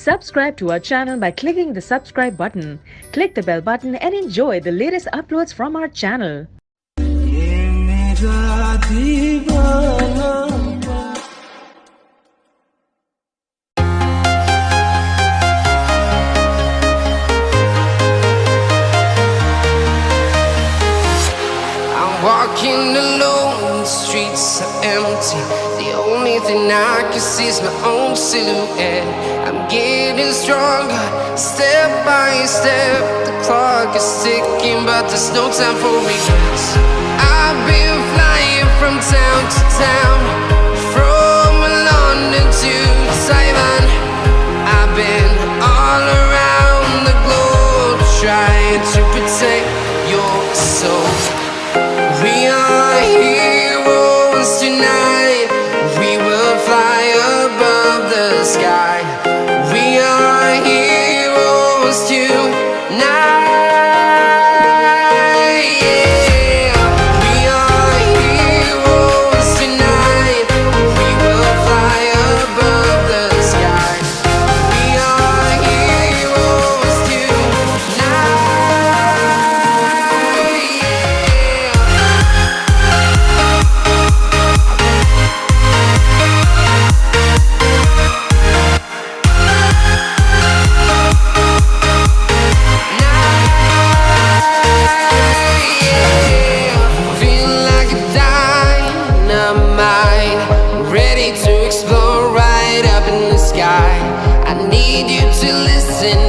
Subscribe to our channel by clicking the subscribe button. Click the bell button and enjoy the latest uploads from our channel. Walking alone, the streets are empty. The only thing I can see is my own silhouette. I'm getting stronger, step by step. The clock is ticking, but there's no time for regrets. I've been flying from town to town, from London to Taiwan. I've been all around the globe, trying to protect your soul. We are heroes tonight. We will fly above the sky. We are heroes tonight. Yeah. We are heroes tonight. We will fly above the sky. We are heroes tonight.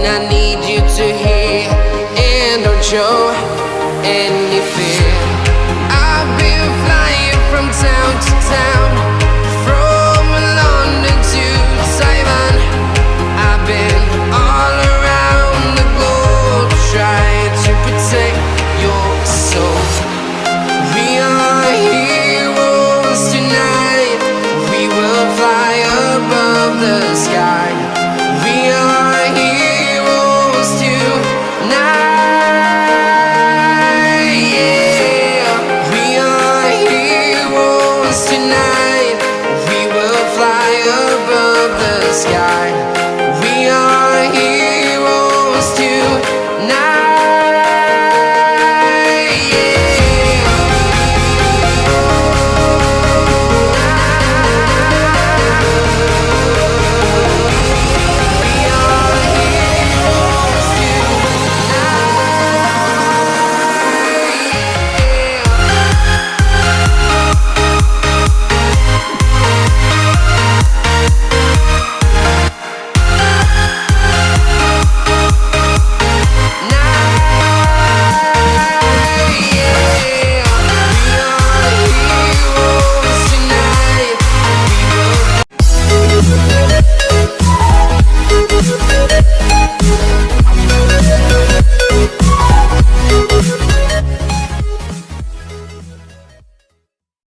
I need you to hear and don't show any fear.